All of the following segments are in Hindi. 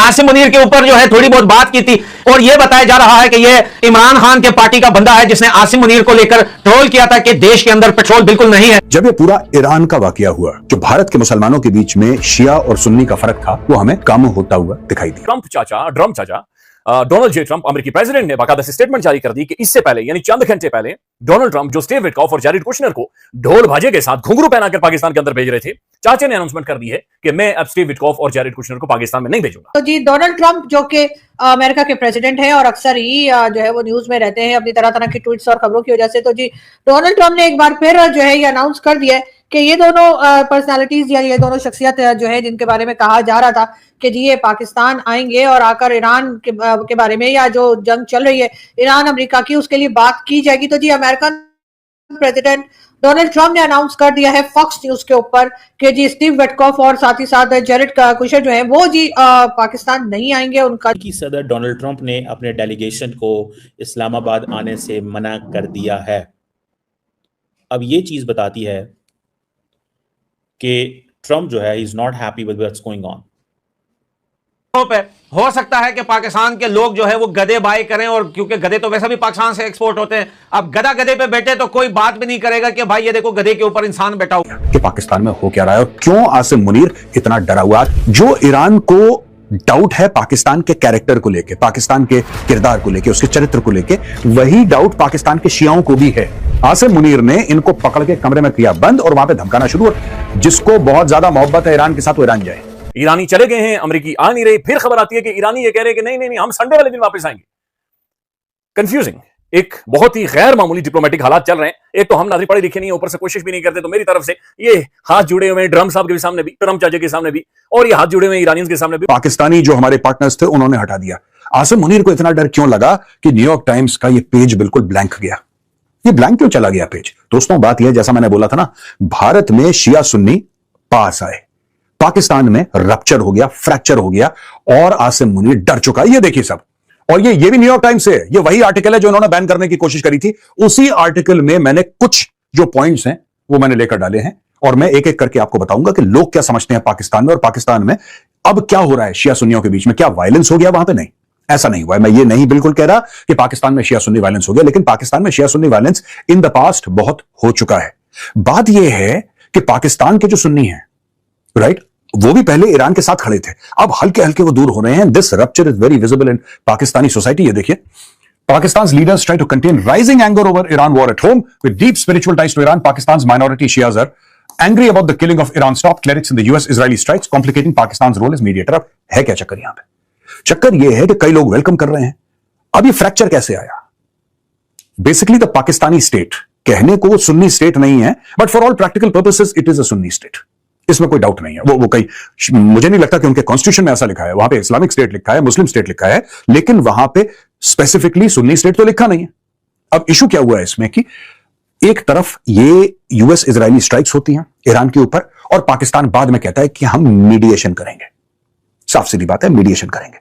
आसिम मुनीर के ऊपर जो है थोड़ी बहुत बात की थी और यह बताया जा रहा है कि यह इमरान खान के पार्टी का बंदा है जिसने आसिम मुनीर को लेकर ट्रोल किया था कि देश के अंदर पेट्रोल बिल्कुल नहीं है। जब ये पूरा ईरान का वाकया हुआ, जो भारत के मुसलमानों के बीच में शिया और सुन्नी का फर्क था, वो हमें कम होता हुआ दिखाई दिया। ड्रम्प चाचा डोनाल्ड जे ट्रंप अमेरिकी प्रेसिडेंट ने बाकायदा स्टेटमेंट जारी कर दी कि इससे पहले यानी चंद घंटे पहले डोनाल्ड ट्रंप जो स्टीव विटकॉफ और जैरेड कुशनर को ढोल भाजे के साथ घुंघरू पहनाकर पाकिस्तान के अंदर भेज रहे थे, चाचा ने अनाउंसमेंट कर दी है कि मैं अब स्टीव विटकॉफ और जैरेड कुशनर को पाकिस्तान में नहीं भेजूंगा। तो जी डोनाल्ड ट्रंप जो कि अमेरिका के प्रेसिडेंट हैं और अक्सर ही जो है वो न्यूज में रहते हैं अपनी तरह तरह की ट्वीट्स और खबरों की वजह से, तो जी डोनाल्ड ट्रंप ने एक बार फिर जो है ये अनाउंस कर दिया है कि ये दोनों पर्सनालिटीज या ये दोनों शख्सियत जो है जिनके बारे में कहा जा रहा था कि जी ये पाकिस्तान आएंगे और आकर ईरान के बारे में या जो जंग चल रही है ईरान अमेरिका की उसके लिए बात की जाएगी। तो जी अमेरिकन प्रेसिडेंट डोनाल्ड ट्रंप ने अनाउंस कर दिया है फॉक्स न्यूज के ऊपर कि जी स्टीव विटकॉफ और साथ ही साथ जैरेड कुशनर जो है वो जी पाकिस्तान नहीं आएंगे। उनका की सदर डोनाल्ड ट्रंप ने अपने डेलीगेशन को इस्लामाबाद आने से मना कर दिया है। अब ये चीज बताती है कि ट्रंप जो है is not happy with what's going on. हो सकता है कि पाकिस्तान के लोग जो है वो गधे बाय करें और क्योंकि गधे तो वैसा भी पाकिस्तान से एक्सपोर्ट होते हैं, अब गधा गधे पे बैठे तो कोई बात भी नहीं करेगा कि भाई ये देखो गधे के ऊपर इंसान बैठा हुआ कि पाकिस्तान में हो क्या रहा है और क्यों आसिम मुनीर इतना डरा हुआ। जो ईरान को डाउट है पाकिस्तान के कैरेक्टर को लेके, पाकिस्तान के किरदार को लेके, उसके चरित्र को लेके, वही डाउट पाकिस्तान के शियाओं को भी है। आसिम मुनीर ने इनको पकड़ के कमरे में किया बंद और वहां पे धमकाना शुरू। जिसको बहुत ज्यादा मोहब्बत है ईरान के साथ वो ईरान जाए। ईरानी चले गए हैं, अमेरिकी आ नहीं रहे, फिर खबर आती है कि ईरानी ये कह रहे हैं कि नहीं नहीं नहीं हम संडे वाले दिन वापस आएंगे। कंफ्यूजिंग, एक बहुत ही गैर मामूली डिप्लोमेटिक हालात चल रहे हैं। एक तो हम नाज़रीन पढ़े लिखे नहीं है, ऊपर से कोशिश भी नहीं करते, तो मेरी तरफ से ये हाथ जुड़े हुए हैं ट्रंप साहब के सामने भी, ट्रंप चाचा के सामने भी, और ये हाथ जुड़े हुए ईरानियंस के सामने भी। पाकिस्तानी जो हमारे पार्टनर्स थे उन्होंने हटा दिया। आसिम मुनीर को इतना डर क्यों लगा कि न्यूयॉर्क टाइम्स का ये पेज बिल्कुल ब्लैंक गया। ये ब्लैंक क्यों चला गया पेज? दोस्तों बात यह, जैसा मैंने बोला था ना, भारत में शिया सुन्नी पास आए, पाकिस्तान में रप्चर हो गया, फ्रैक्चर हो गया और आसिम मुनीर डर चुका है। ये देखिए सब, और ये भी न्यूयॉर्क टाइम्स से, ये वही आर्टिकल है जो उन्होंने बैन करने की कोशिश करी थी। उसी आर्टिकल में मैंने कुछ जो पॉइंट्स हैं वो मैंने लेकर डाले हैं और मैं एक एक करके आपको बताऊंगा कि लोग क्या समझते हैं पाकिस्तान में, और पाकिस्तान में अब क्या हो रहा है शिया सुन्नियों के बीच में। क्या वायलेंस हो गया वहां पे? नहीं, ऐसा नहीं हुआ है। मैं ये नहीं बिल्कुल कह रहा कि पाकिस्तान में शिया सुन्नी वायलेंस हो गया, लेकिन पाकिस्तान में शिया सुन्नी वायलेंस इन द पास्ट बहुत हो चुका है। बात यह है कि पाकिस्तान के जो सुन्नी हैं, राइट, वो भी पहले ईरान के साथ खड़े थे, अब हल्के हल्के वो दूर हो रहे हैं। This rupture is very visible in Pakistani society. ये देखिए, Pakistan's leaders try to contain rising anger over Iran war at home with deep spiritual ties to Iran. Pakistan's minority Shias are angry about the killing of Iran's top clerics in the US-Israeli strikes, complicating Pakistan's role as mediator. अब है क्या चक्कर यहां पे? चक्कर ये है कि कई लोग वेलकम कर रहे हैं। अब ये फ्रैक्चर कैसे आया? बेसिकली द पाकिस्तानी स्टेट, कहने को सुन्नी स्टेट नहीं है, but for all practical purposes it is a Sunni state. इसमें कोई डाउट नहीं है। वो कई, मुझे नहीं लगता कि उनके कॉन्स्टिट्यूशन में ऐसा लिखा है। वहां पे इस्लामिक स्टेट लिखा है, मुस्लिम स्टेट लिखा है, लेकिन वहां पे स्पेसिफिकली सुन्नी स्टेट तो लिखा नहीं है। अब इशू क्या हुआ है इसमें कि एक तरफ ये यूएस इजरायली स्ट्राइक्स होती हैं ईरान के ऊपर, और पाकिस्तान बाद में कहता है कि हम मीडिएशन करेंगे। साफ सीधी बात है, मीडिएशन करेंगे।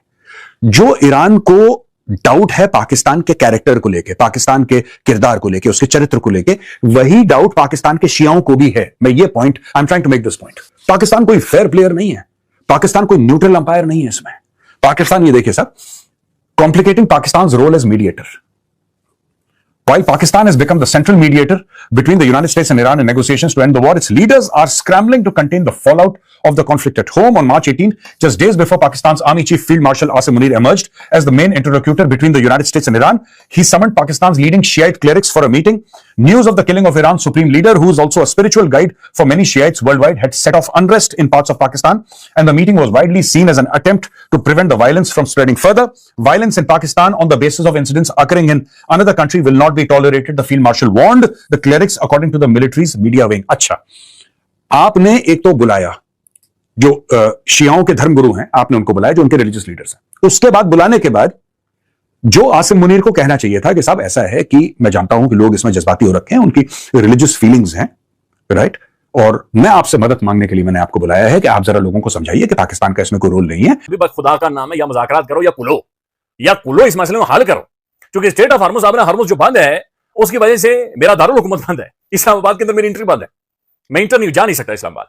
जो ईरान को डाउट है पाकिस्तान के कैरेक्टर को लेके, पाकिस्तान के किरदार को लेके, उसके चरित्र को लेके, वही डाउट पाकिस्तान के शियाओं को भी है। मैं ये point, I am trying to make this point. Pakistan कोई फेयर प्लेयर नहीं है, पाकिस्तान कोई न्यूट्रल अंपायर नहीं है इसमें। पाकिस्तान, ये देखिए साहब, complicating Pakistan's role as mediator. While Pakistan has become the central mediator between the United States and Iran in negotiations to end the war, its leaders are scrambling to contain the fallout of the conflict at home. On March 18, just days before Pakistan's Army Chief Field Marshal Asim Munir emerged as the main interlocutor between the United States and Iran, he summoned Pakistan's leading Shiite clerics for a meeting. News of the killing of Iran's supreme leader, who is also a spiritual guide for many Shiites worldwide, had set off unrest in parts of Pakistan, and the meeting was widely seen as an attempt to prevent the violence from spreading further. Violence in Pakistan on the basis of incidents occurring in another country will not be tolerated, the Field Marshal warned the clerics, according to the military's media wing. अच्छा, आपने एक तो बुलाया जो शियाओं के धर्मगुरु हैं, आपने उनको बुलाया जो उनके रिलीजियस लीडर्स हैं। उसके बाद बुलाने के बाद जो आसिम मुनीर को कहना चाहिए था कि साहब ऐसा है कि मैं जानता हूं कि लोग इसमें जज्बाती हो रखे हैं, उनकी रिलीजियस फीलिंग्स हैं, राइट, और मैं आपसे मदद मांगने के लिए मैंने आपको बुलाया है कि आप जरा लोगों को समझाइए कि पाकिस्तान का इसमें कोई रोल नहीं है। बस खुदा का नाम है, या मुज़ाकरात करो या कुलो इस मसले में हल करो, क्योंकि स्टेट ऑफ हार्मुज, आपने हार्मुज जो बंद है उसकी वजह से मेरा दारुल हुकूमत बंद है, इस्लामाबाद के अंदर मेरी एंट्री बंद है, मैं इंटर नहीं जा नहीं सकता इस्लामाबाद,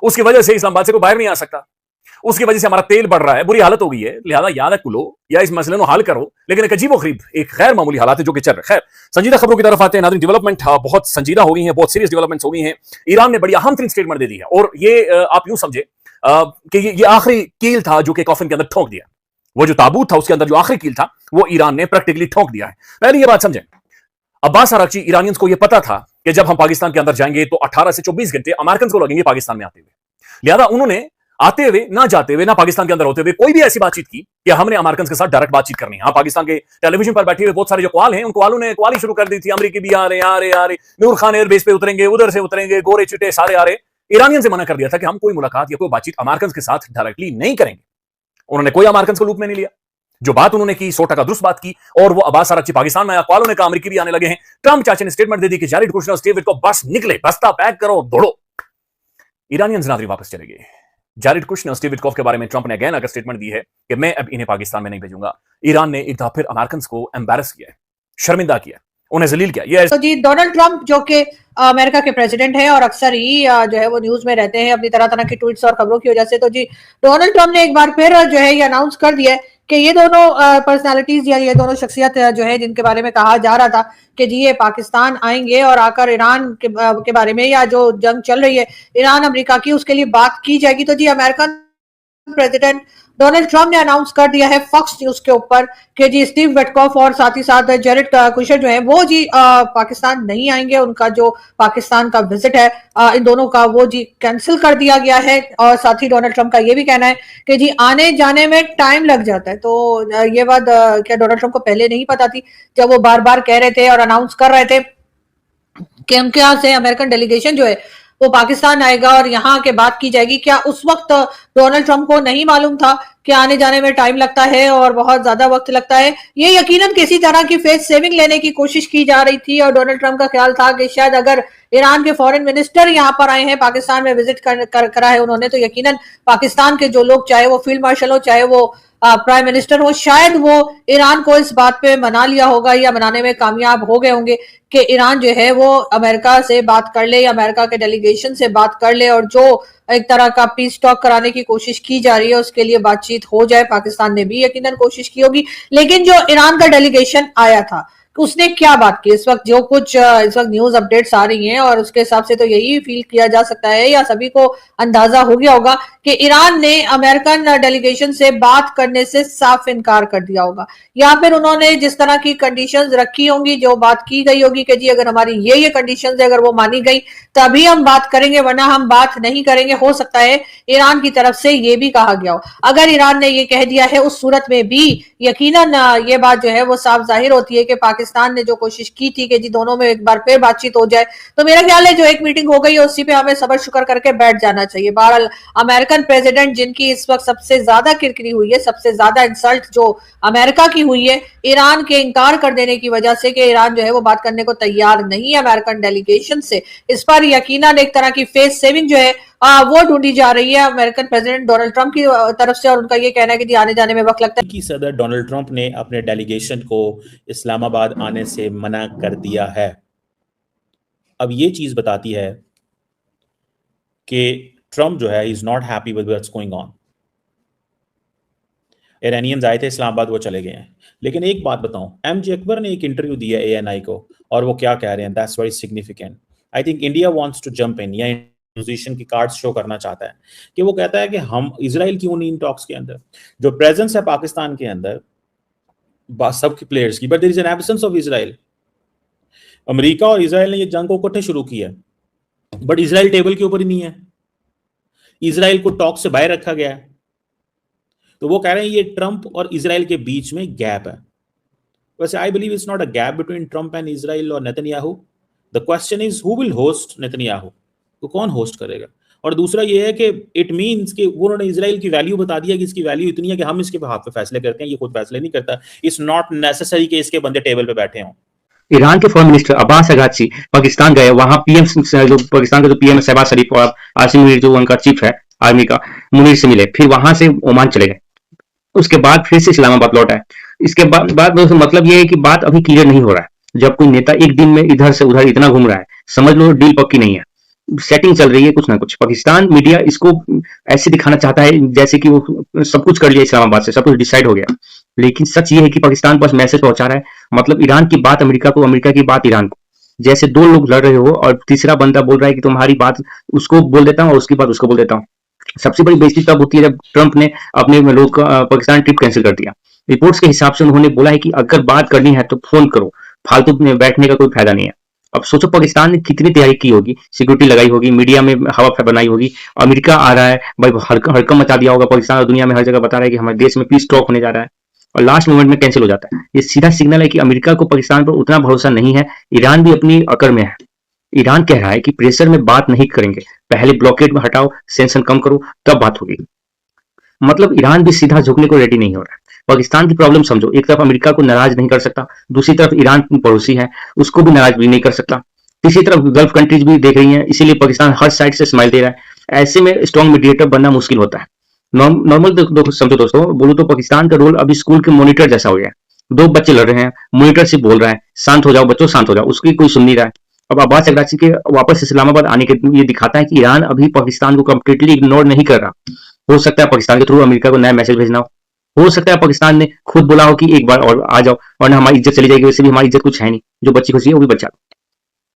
उसकी वजह से इस्लामाबाद से कोई बाहर नहीं आ सकता। उसकी वजह से हमारा तेल बढ़ रहा है, बुरी हालत हो गई है, लिहाजा याद है कुलो या इस मसले को हल करो। लेकिन एक अजीबो गरीब, एक गैर मामूली हालात है जो कि चल रहे। खैर, संजीदा खबरों की तरफ आते हैं नाज़रीन। डेवलपमेंट बहुत संजीदा हो गई है, बहुत सीरियस डेवलपमेंट्स हो गई हैं। ईरान ने बड़ी अहम तरीन स्टेटमेंट दे दी है, और ये आप यूं समझे कि ये आखिरी कील था जो कि कॉफिन के अंदर ठोंक दिया। वो जो ताबूत था उसके अंदर जो आखिरी कील था वो ईरान ने प्रैक्टिकली ठोंक दिया है। पहले ये बात समझें, अब्बास अरागची ईरानियंस को यह पता था कि जब हम पाकिस्तान के अंदर जाएंगे तो 18 से 24 घंटे अमेरिकन को लगेंगे पाकिस्तान में आते हुए। लिहाजा उन्होंने आते हुए, ना जाते हुए, ना पाकिस्तान के अंदर होते हुए कोई भी ऐसी बातचीत की कि हमने अमेरिकन के साथ डायरेक्ट बातचीत करनी है। हाँ, पाकिस्तान के टेलीविजन पर बैठे हुए बहुत सारे जो कॉल हैं, उन कॉलों ने कॉल ही शुरू कर दी थी, अमेरिकी भी आ रहे, नूर खान एयरबेस पे उतरेंगे, उधर से उतरेंगे, गोरे चिट्टे सारे आ रहे। ईरानियन से मना कर दिया था कि हम कोई मुलाकात या कोई बातचीत अमेरिकन के साथ डायरेक्टली नहीं करेंगे। उन्होंने कोई अमेरिकन को लूप में नहीं लिया। जो बात उन्होंने की 100% दुरुस्त बात की, और वो अब्बास अरागची पाकिस्तान में आया, कॉलों ने कहा अमेरिकी भी आने लगे हैं। ट्रंप चाचा ने स्टेटमेंट दे दी कि जारेड कुशनर स्टेविट को बस निकले, बस्ता पैक करो, दौड़ो। ईरानियंस नाज़रीन वापस चले गए। जारेड कुशनर स्टेविटकॉफ के बारे में ट्रंप ने अगेन अगर स्टेटमेंट दी है कि मैं अब इन्हें पाकिस्तान में नहीं भेजूंगा। ईरान ने एक दफा फिर अमेरिकन को एम्बैरस किया है, शर्मिंदा किया, उन्हें जलील किया। ये तो जी डोनाल्ड ट्रंप जो कि अमेरिका के प्रेसिडेंट हैं और अक्सर ही जो है वो न्यूज में रहते हैं अपनी तरह तरह की ट्वीट्स और खबरों की वजह से, तो जी डोनाल्ड ट्रंप ने एक बार फिर जो है ये अनाउंस कर दिया है कि ये दोनों पर्सनालिटीज या ये दोनों शख्सियत जो है जिनके बारे में कहा जा रहा था कि जी ये पाकिस्तान आएंगे और आकर ईरान के बारे में या जो जंग चल रही है ईरान अमेरिका की उसके लिए बात की जाएगी। तो जी अमेरिकन प्रेसिडेंट डोनाल्ड ट्रंप ने अनाउंस कर दिया है फॉक्स न्यूज के ऊपर कि जी स्टीव विटकॉफ और साथ ही साथ जेरेड कुशनर जो है वो जी पाकिस्तान नहीं आएंगे। उनका जो पाकिस्तान का विजिट है इन दोनों का वो जी कैंसिल कर दिया गया है। और साथ ही डोनाल्ड ट्रंप का ये भी कहना है कि जी आने जाने में टाइम लग जाता है। तो ये बात क्या डोनाल्ड ट्रंप को पहले नहीं पता थी जब वो बार बार कह रहे थे और अनाउंस कर रहे थे कि उनके यहाँ से अमेरिकन डेलीगेशन जो है वो पाकिस्तान आएगा और यहाँ के बात की जाएगी? क्या उस वक्त डोनाल्ड ट्रंप को नहीं मालूम था कि आने जाने में टाइम लगता है और बहुत ज्यादा वक्त लगता है? ये यकीनन किसी तरह की फेस सेविंग लेने की कोशिश की जा रही थी और डोनाल्ड ट्रंप का ख्याल था कि शायद अगर ईरान के फॉरेन मिनिस्टर यहाँ पर आए हैं, पाकिस्तान में विजिट करा है उन्होंने, तो यकीनन पाकिस्तान के जो लोग, चाहे वो फील्ड मार्शल हो चाहे वो प्राइम मिनिस्टर हो, शायद वो ईरान को इस बात पे मना लिया होगा या मनाने में कामयाब हो गए होंगे कि ईरान जो है वो अमेरिका से बात कर ले या अमेरिका के डेलीगेशन से बात कर ले और जो एक तरह का पीस टॉक कराने की कोशिश की जा रही है उसके लिए बातचीत हो जाए। पाकिस्तान ने भी यकीनन कोशिश की होगी, लेकिन जो ईरान का डेलीगेशन आया था उसने क्या बात की? इस वक्त जो कुछ इस वक्त न्यूज अपडेट्स आ रही हैं और उसके हिसाब से तो यही फील किया जा सकता है या सभी को अंदाजा हो गया होगा कि ईरान ने अमेरिकन डेलीगेशन से बात करने से साफ इनकार कर दिया होगा, या फिर उन्होंने जिस तरह की कंडीशंस रखी होंगी, जो बात की गई होगी कि जी अगर हमारी ये कंडीशंस है, अगर वो मानी गई तभी हम बात करेंगे वरना हम बात नहीं करेंगे। हो सकता है ईरान की तरफ से ये भी कहा गया हो। अगर ईरान ने ये कह दिया है उस सूरत में भी यकीनन ये बात जो है वो साफ जाहिर होती है कि पाकिस्तान ने जो कोशिश की थी कि जी दोनों में एक बार फिर बातचीत हो जाए, तो मेरा ख्याल है जो एक मीटिंग हो गई है उसी पे हमें सब्र शुक्र करके बैठ जाना चाहिए। बहरहाल अमेरिकन प्रेसिडेंट जिनकी इस वक्त सबसे ज्यादा किरकिरी हुई है, सबसे ज्यादा इंसल्ट जो अमेरिका की हुई है ईरान के इनकार कर देने की वजह से कि ईरान जो है वो बात करने को तैयार नहीं है अमेरिकन डेलीगेशन से, इस पर यकीनन एक तरह की फेस सेविंग जो है वो ढूंढी जा रही है अमेरिकन प्रेसिडेंट डोनाल्ड ट्रंप की तरफ से। और उनका ये कहना है कि आने जाने में वक्त लगता है। कि सदर डोनाल्ड ट्रंप ने अपने डेलीगेशन को इस्लामाबाद आने से मना कर दिया है। अब ये चीज बताती है कि ट्रंप जो है is not happy with what's going on. Iranians आए थे इस्लामाबाद, वो चले गए हैं। लेकिन एक बात बताऊं, एमजे अकबर ने एक इंटरव्यू दिया एएनआई को और वो क्या कह रहे हैं, that's very significant. I think India wants to jump in, या पोजीशन की कार्ड्स शो करना चाहता है कि वो कहता है कि हम इजराइल क्यों नहीं इन टॉक्स के अंदर, जो प्रेजेंस है पाकिस्तान के अंदर सब के प्लेयर्स की, but there is an absence of Israel. America और इजराइल ने ये जंग को इकट्ठे शुरू किया बट इजराइल टेबल के ऊपर ही नहीं है, इजराइल को टॉक से बाहर रखा गया है। तो वो कह रहे हैं ये ट्रंप और इजराइल के बीच में गैप है। वैसे I believe it's not a gap between Trump and Israel और Netanyahu. The question is who will host Netanyahu, तो कौन होस्ट करेगा। और दूसरा ये है कि इट मींस कि उन्होंने इजराइल की वैल्यू बता दिया कि इसकी वैल्यू इतनी है कि हम इसके हाथ पे फैसले करते हैं, ये खुद फैसले नहीं करता। इट्स नॉट नेसेसरी कि इसके बंदे टेबल पे बैठे हों। ईरान के foreign minister Abbas Araghchi Pakistan गए, वहां पीएम जो पाकिस्तान का जो पीएम शहबाज शरीफ और आसिम मुनीर जो उनका चीफ है आर्मी का, मुनीर से मिले, फिर वहां से ओमान चले गए, उसके बाद फिर से इस्लामाबाद लौट आए। इसके बाद मतलब ये है कि बात अभी क्लियर नहीं हो रहा है। जब कोई नेता एक दिन में इधर से उधर इतना घूम रहा है, समझ लो डील पक्की नहीं है। सेटिंग चल रही है कुछ ना कुछ। पाकिस्तान मीडिया इसको ऐसे दिखाना चाहता है जैसे कि वो सब कुछ कर लिया इस्लामाबाद से, सब कुछ डिसाइड हो गया। लेकिन सच ये है कि पाकिस्तान बस मैसेज पहुंचा रहा है, मतलब ईरान की बात अमेरिका को, अमेरिका की बात ईरान को। जैसे दो लोग लड़ रहे हो और तीसरा बंदा बोल रहा है कि तुम्हारी बात उसको बोल देता हूँ और उसकी बात उसको बोल देता हूँ। सबसे बड़ी बेइज्जती तब होती है जब ट्रंप ने अपने लोग पाकिस्तान ट्रिप कैंसिल कर दिया। रिपोर्ट्स के हिसाब से उन्होंने बोला है कि अगर बात करनी है तो फोन करो, फालतू में बैठने का कोई फायदा नहीं है। अब सोचो पाकिस्तान ने कितनी तैयारी की होगी, सिक्योरिटी लगाई होगी, मीडिया में हवा बनाई होगी, अमेरिका आ रहा है भाई, हड़कम मचा दिया होगा पाकिस्तान और दुनिया में हर जगह बता रहा है कि हमारे देश में पीस टॉक होने जा रहा है, और लास्ट मोमेंट में कैंसिल हो जाता है। ये सीधा सिग्नल है कि अमेरिका को पाकिस्तान पर उतना भरोसा नहीं है। ईरान भी अपनी अकड़ में है। ईरान कह रहा है कि प्रेशर में बात नहीं करेंगे, पहले ब्लॉकेड में हटाओ, सेंक्शन कम करो, तब बात होगी। मतलब ईरान भी सीधा झुकने को रेडी नहीं हो रहा है। पाकिस्तान की प्रॉब्लम समझो, एक तरफ अमेरिका को नाराज नहीं कर सकता, दूसरी तरफ ईरान पड़ोसी है, उसको भी नाराज भी नहीं कर सकता, तीसरी तरफ गल्फ कंट्रीज भी देख रही हैं, इसीलिए पाकिस्तान हर साइड से स्माइल दे रहा है। ऐसे में स्ट्रॉन्ग मीडिएटर बनना मुश्किल होता है। नॉर्मल समझो दोस्तों, बोलो तो पाकिस्तान का रोल अभी स्कूल के मॉनिटर जैसा हो गया है। दो बच्चे लड़ रहे हैं, मॉनिटर से बोल रहा है शांत हो जाओ बच्चों, शांत हो जाओ, उसकी कोई सुन नहीं रहा है। अब अब्बास अग्राची के वापस इस्लामाबाद आने के ये दिखाता है कि ईरान अभी पाकिस्तान को कंप्लीटली इग्नोर नहीं कर रहा। हो सकता है पाकिस्तान के थ्रू अमेरिका को नया मैसेज भेजना हो सकता है पाकिस्तान ने खुद बोला हो कि एक बार और आ जाओ वरना हमारी इज्जत चली जाएगी, वैसे भी हमारी इज्जत कुछ है नहीं, जो बच्ची खुशी है वो भी बचा।